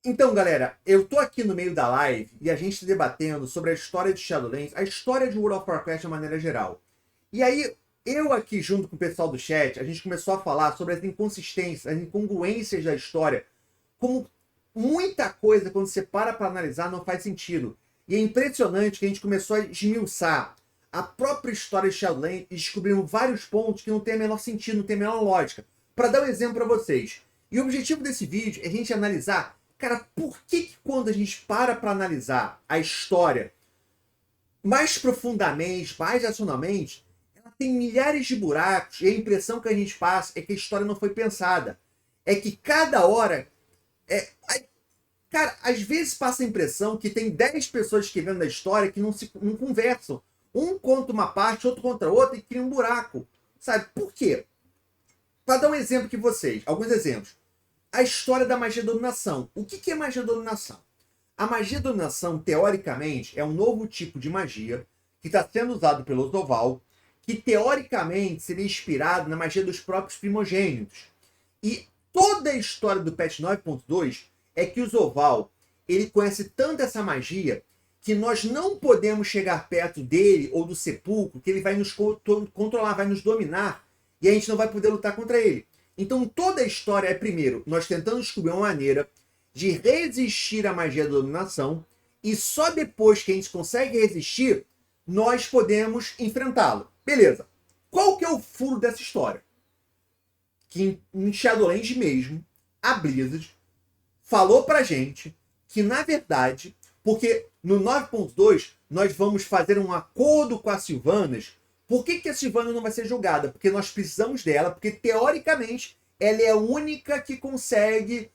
Então, galera, eu tô aqui no meio da live e a gente debatendo sobre a história de Shadowlands, a história de World of Warcraft de maneira geral. E aí, eu aqui junto com o pessoal do chat, a gente começou a falar sobre as inconsistências, as incongruências da história, como muita coisa, quando você para analisar, não faz sentido. E é impressionante que a gente começou a esmiuçar a própria história de Shadowlands e descobrimos vários pontos que não tem o menor sentido, não tem a menor lógica. Para dar um exemplo para vocês. E o objetivo desse vídeo é a gente analisar, cara, por que quando a gente para analisar a história mais profundamente, mais racionalmente, ela tem milhares de buracos e a impressão que a gente passa é que a história não foi pensada. É que cada hora... Cara, às vezes passa a impressão que tem 10 pessoas escrevendo a história que não conversam. Um conta uma parte, outro contra outra e cria um buraco. Sabe? Por quê? Para dar um exemplo que vocês, alguns exemplos. A história da magia da dominação. O que é magia da dominação? A magia da dominação, teoricamente, é um novo tipo de magia que está sendo usado pelo Zoval, que teoricamente seria inspirado na magia dos próprios primogênitos. E toda a história do patch 9.2 é que o Zoval, ele conhece tanto essa magia que nós não podemos chegar perto dele ou do sepulcro, que ele vai nos controlar, vai nos dominar, e a gente não vai poder lutar contra ele. Então toda a história é, primeiro, nós tentando descobrir uma maneira de resistir à magia da dominação, e só depois que a gente consegue resistir, nós podemos enfrentá-lo. Beleza. Qual que é o furo dessa história? Que em Shadowlands mesmo, a Blizzard falou pra gente que, na verdade, porque no 9.2 nós vamos fazer um acordo com as Sylvanas. Por que a Sylvana não vai ser julgada? Porque nós precisamos dela, porque teoricamente ela é a única que consegue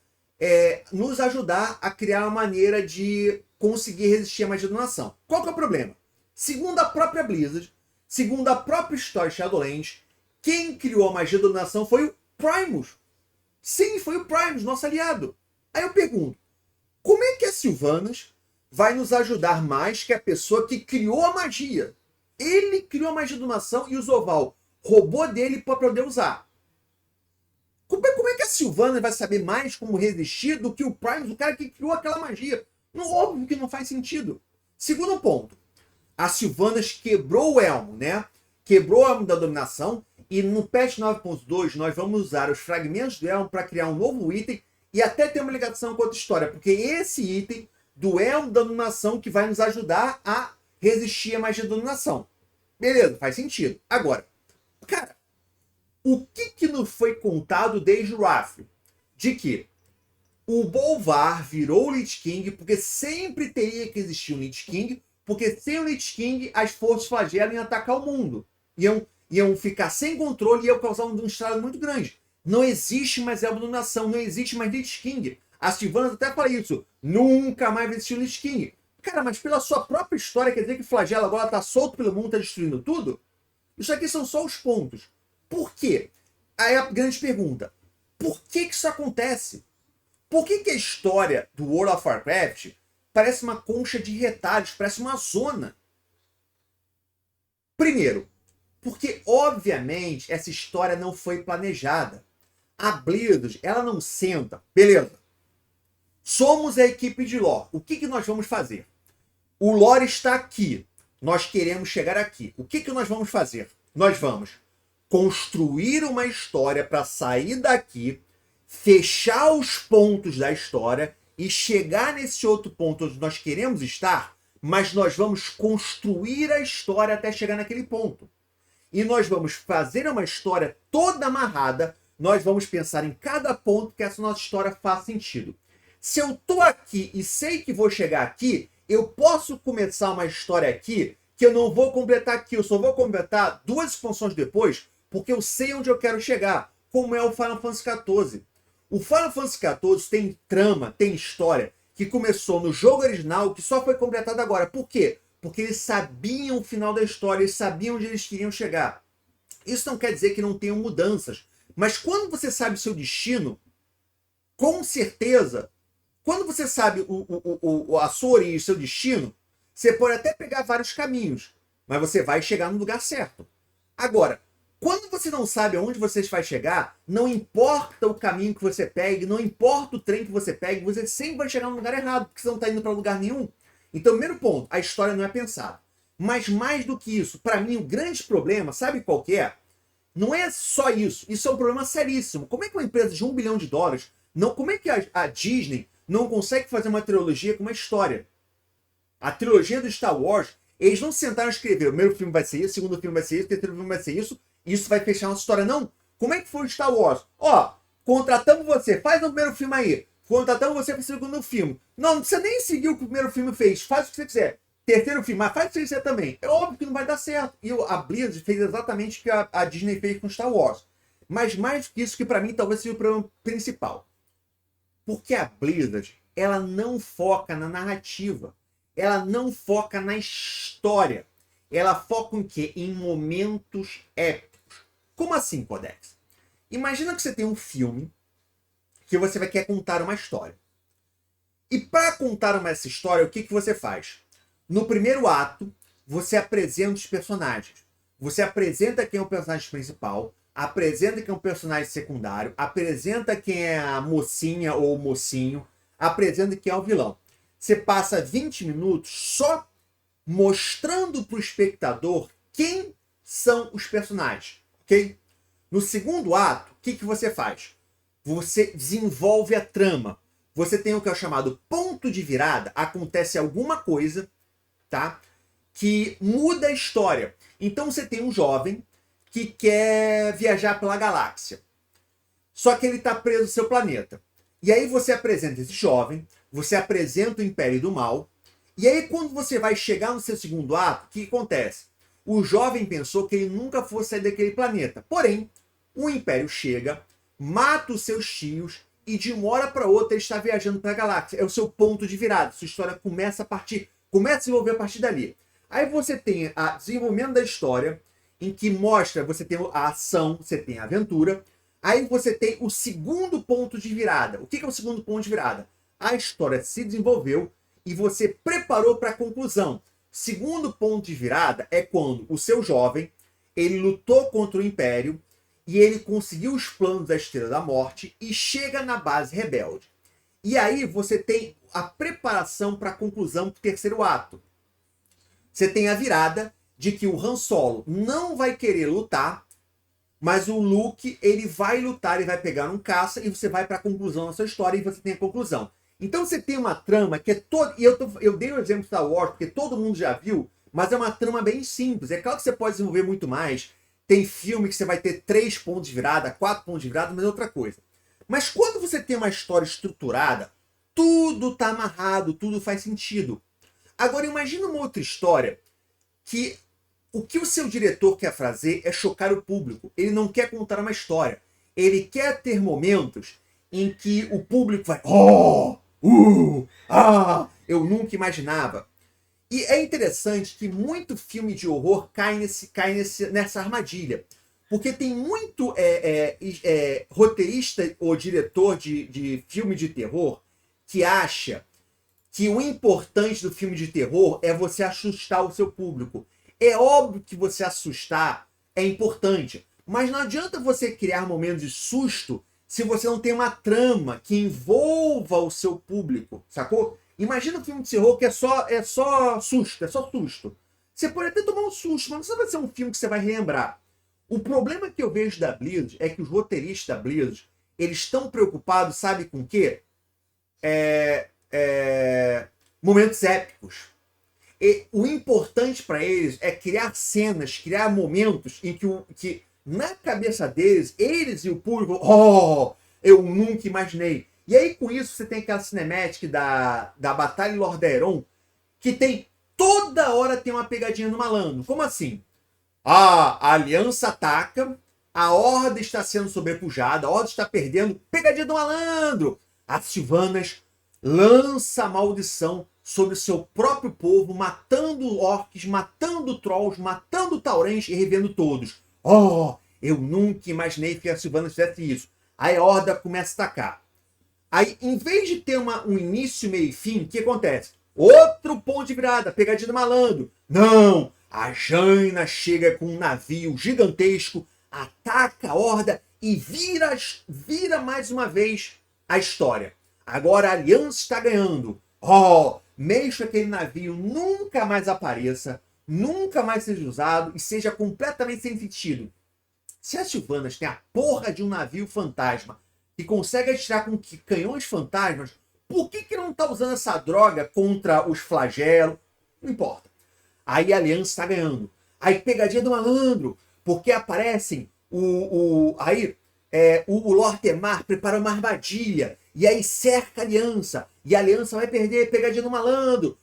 nos ajudar a criar uma maneira de conseguir resistir à magia da dominação. Qual que é o problema? Segundo a própria Blizzard, segundo a própria história de Shadowlands, quem criou a magia da dominação foi o Primus. Sim, foi o Primus, nosso aliado. Aí eu pergunto, como é que a Sylvanas vai nos ajudar mais que a pessoa que criou a magia? Ele criou a magia da dominação e o Zoval roubou dele para poder usar. Como é que a Sylvana vai saber mais como resistir do que o Primus, o cara que criou aquela magia? Não, óbvio que não faz sentido. Segundo ponto, a Sylvanas quebrou o elmo, né? Quebrou o elmo da dominação e no patch 9.2 nós vamos usar os fragmentos do elmo para criar um novo item e até ter uma ligação com outra história, porque esse item do elmo da dominação que vai nos ajudar a resistir à magia da dominação. Beleza, faz sentido. Agora, cara, o que não foi contado desde o Wrath? De que o Bolvar virou o Lich King porque sempre teria que existir um Lich King, porque sem o Lich King as forças flagelam iam atacar o mundo. Iam ficar sem controle e iam causar um estrago muito grande. Não existe mais elmo da dominação, não existe mais Lich King. A Sylvanas até fala isso. Nunca mais vai existir um Lich King. Cara, mas pela sua própria história, quer dizer que o flagelo agora tá solto pelo mundo, tá destruindo tudo? Isso aqui são só os pontos. Por quê? Aí a grande pergunta. Por que isso acontece? Por que a história do World of Warcraft parece uma concha de retalhos, parece uma zona? Primeiro, porque obviamente essa história não foi planejada. A Blizzard, ela não senta. Beleza. Somos a equipe de lore. O que nós vamos fazer? O lore está aqui. Nós queremos chegar aqui. O que nós vamos fazer? Nós vamos construir uma história para sair daqui, fechar os pontos da história e chegar nesse outro ponto onde nós queremos estar, mas nós vamos construir a história até chegar naquele ponto. E nós vamos fazer uma história toda amarrada, nós vamos pensar em cada ponto que essa nossa história faça sentido. Se eu tô aqui e sei que vou chegar aqui, eu posso começar uma história aqui que eu não vou completar aqui, eu só vou completar 2 expansões depois, porque eu sei onde eu quero chegar, como é o Final Fantasy XIV. O Final Fantasy XIV tem trama, tem história, que começou no jogo original, que só foi completado agora. Por quê? Porque eles sabiam o final da história, eles sabiam onde eles queriam chegar. Isso não quer dizer que não tenham mudanças, mas quando você sabe o seu destino, com certeza, quando você sabe a sua origem, o seu destino, você pode até pegar vários caminhos, mas você vai chegar no lugar certo. Agora, Quando você não sabe aonde você vai chegar, não importa o caminho que você pegue, não importa o trem que você pegue, você sempre vai chegar no lugar errado, porque você não está indo para lugar nenhum. Então, primeiro ponto, a história não é pensada. Mas mais do que isso, para mim o grande problema, sabe qual que é? Não é só isso, isso é um problema seríssimo. Como é que uma empresa de $1 bilhão, como é que a Disney não consegue fazer uma trilogia com uma história? A trilogia do Star Wars, eles não sentaram a escrever, o primeiro filme vai ser isso, o segundo filme vai ser isso, o terceiro filme vai ser isso vai fechar uma história. Não. Como é que foi o Star Wars? Ó, contratamos você, faz o primeiro filme aí. Contratamos você para o segundo filme. Não precisa nem seguir o que o primeiro filme fez. Faz o que você quiser. Terceiro filme, mas faz o que você quiser também. É óbvio que não vai dar certo. E a Blizzard fez exatamente o que a Disney fez com Star Wars. Mas mais do que isso, que para mim talvez seja o problema principal. Porque a Blizzard, ela não foca na narrativa. Ela não foca na história. Ela foca em quê? Em momentos épicos. Como assim, Codex? Imagina que você tem um filme que você vai querer contar uma história. E para contar essa história, o que você faz? No primeiro ato, você apresenta os personagens. Você apresenta quem é o personagem principal, apresenta quem é o personagem secundário, apresenta quem é a mocinha ou o mocinho, apresenta quem é o vilão. Você passa 20 minutos só mostrando para o espectador quem são os personagens, ok? No segundo ato, o que você faz? Você desenvolve a trama. Você tem o que é chamado ponto de virada. Acontece alguma coisa, tá? Que muda a história. Então você tem um jovem que quer viajar pela galáxia. Só que ele está preso no seu planeta. E aí você apresenta esse jovem, você apresenta o Império do Mal. E aí quando você vai chegar no seu segundo ato, o que acontece? O jovem pensou que ele nunca fosse sair daquele planeta. Porém, o Império chega, mata os seus tios e de uma hora para outra ele está viajando para a galáxia. É o seu ponto de virada. Sua história começa a desenvolver a partir dali. Aí você tem o desenvolvimento da história, em que mostra, você tem a ação, você tem a aventura. Aí você tem o segundo ponto de virada. O que é o segundo ponto de virada? A história se desenvolveu e você preparou para a conclusão. Segundo ponto de virada é quando o seu jovem, ele lutou contra o Império e ele conseguiu os planos da Estrela da Morte e chega na base rebelde. E aí você tem a preparação para a conclusão do terceiro ato. Você tem a virada de que o Han Solo não vai querer lutar, mas o Luke, ele vai lutar, ele vai pegar um caça e você vai para a conclusão da sua história e você tem a conclusão. Então você tem uma trama que é toda... E eu dei o exemplo de Star Wars porque todo mundo já viu, mas é uma trama bem simples. É claro que você pode desenvolver muito mais. Tem filme que você vai ter 3 pontos de virada, 4 pontos de virada, mas é outra coisa. Mas quando você tem uma história estruturada, tudo está amarrado, tudo faz sentido. Agora imagina uma outra história que o que o seu diretor quer fazer é chocar o público. Ele não quer contar uma história. Ele quer ter momentos em que o público vai... eu nunca imaginava. E é interessante que muito filme de horror cai nessa armadilha. Porque tem muito roteirista ou diretor de filme de terror que acha que o importante do filme de terror é você assustar o seu público. É óbvio que você assustar é importante, mas não adianta você criar momentos de susto se você não tem uma trama que envolva o seu público, sacou? Imagina um filme de terror que é só susto. Você pode até tomar um susto, mas não vai ser um filme que você vai relembrar. O problema que eu vejo da Blizzard é que os roteiristas da Blizzard, eles estão preocupados, sabe com o quê? Momentos épicos. E o importante para eles é criar cenas, criar momentos em que na cabeça deles, eles e o público, eu nunca imaginei. E aí com isso você tem aquela cinemática da Batalha em Lordaeron, que tem toda hora tem uma pegadinha no malandro. Como assim? A aliança ataca, a horda está sendo sobrepujada, a horda está perdendo, pegadinha do malandro. As Sylvanas lança a maldição sobre o seu próprio povo, matando orcs, matando trolls, matando taurens e revendo todos. Eu nunca imaginei que a Sylvana fizesse isso. Aí a horda começa a atacar. Aí, em vez de ter um início, meio e fim, o que acontece? Outro ponto de virada, pegadinha do malandro. Não! A Jaina chega com um navio gigantesco, ataca a horda e vira mais uma vez a história. Agora a Aliança está ganhando. Mesmo que aquele navio nunca mais apareça, nunca mais seja usado e seja completamente sem sentido. Se as Sylvanas têm a porra de um navio fantasma que consegue atirar com canhões fantasmas, por que não tá usando essa droga contra os flagelos? Não importa. Aí a Aliança está ganhando. Aí pegadinha do malandro, porque aparecem o Lortemar prepara uma armadilha e aí cerca a Aliança e a Aliança vai perder, pegadinha do malandro.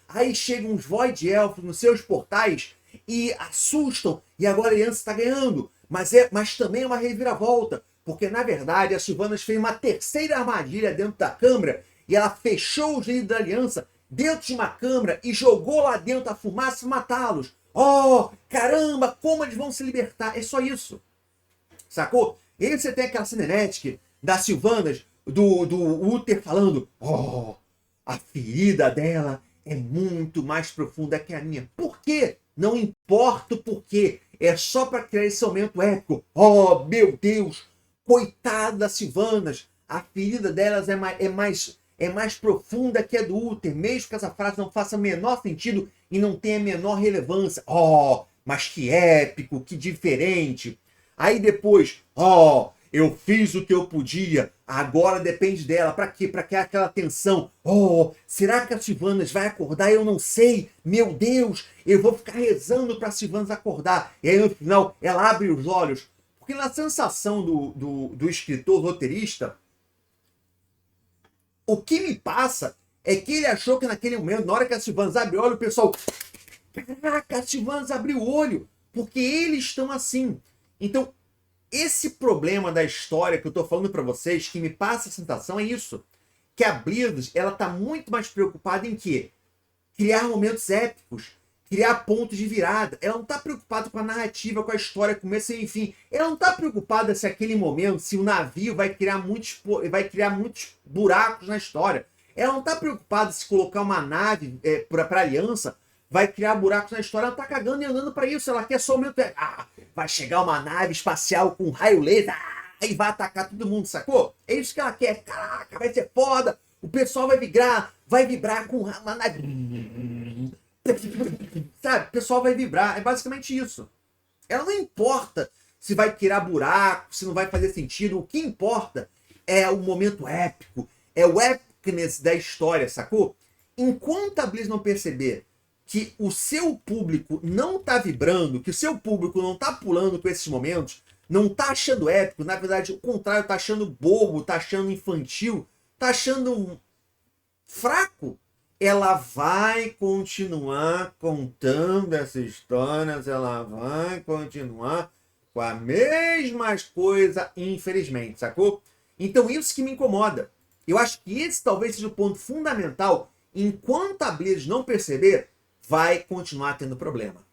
Aí chegam uns Void Elfos nos seus portais e assustam e agora a Aliança está ganhando, mas também é uma reviravolta, porque na verdade a Sylvanas fez uma terceira armadilha dentro da câmara e ela fechou os líderes da Aliança dentro de uma câmara e jogou lá dentro a fumaça e matá-los. Caramba, como eles vão se libertar? É só isso. Sacou? E aí você tem aquela cinemática das Sylvanas, do Uther falando, a ferida dela é muito mais profunda que a minha. Por quê? Não importa o porquê. É só para criar esse momento épico. Meu Deus! Coitada das Sylvanas. A ferida delas é mais profunda que a do Uther, mesmo que essa frase não faça o menor sentido e não tenha a menor relevância. Mas que épico, que diferente. Aí depois, eu fiz o que eu podia, agora depende dela. Pra quê? Pra criar aquela tensão. Será que a Sylvanas vai acordar? Eu não sei. Meu Deus, eu vou ficar rezando pra Sylvanas acordar. E aí no final, ela abre os olhos. Porque na sensação do escritor roteirista, o que me passa é que ele achou que naquele momento, na hora que a Sylvanas abre o olho, o pessoal... Caraca, a Sylvanas abriu o olho. Porque eles estão assim. Então, esse problema da história que eu tô falando para vocês, que me passa a sensação, é isso. Que a Blizzard, ela tá muito mais preocupada em quê? Criar momentos épicos, criar pontos de virada. Ela não tá preocupada com a narrativa, com a história, começo e fim. Ela não tá preocupada se aquele momento, se o navio vai criar muitos buracos na história. Ela não tá preocupada se colocar uma nave pra Aliança vai criar buracos na história. Ela tá cagando e andando pra isso. Ela quer só o momento. Vai chegar uma nave espacial com raio laser e vai atacar todo mundo, sacou? É isso que ela quer. Caraca, vai ser foda. O pessoal vai vibrar com uma nave. Sabe? O pessoal vai vibrar. É basicamente isso. Ela não importa se vai criar buraco, se não vai fazer sentido. O que importa é o momento épico. É o epicness da história, sacou? Enquanto a Blizz não perceber que o seu público não tá vibrando, que o seu público não tá pulando com esses momentos, não tá achando épico, na verdade, o contrário, tá achando bobo, tá achando infantil, tá achando fraco, ela vai continuar contando essas histórias, ela vai continuar com a mesma coisa, infelizmente, sacou? Então isso que me incomoda. Eu acho que esse talvez seja o ponto fundamental. Enquanto a Blizzard não perceber, vai continuar tendo problema.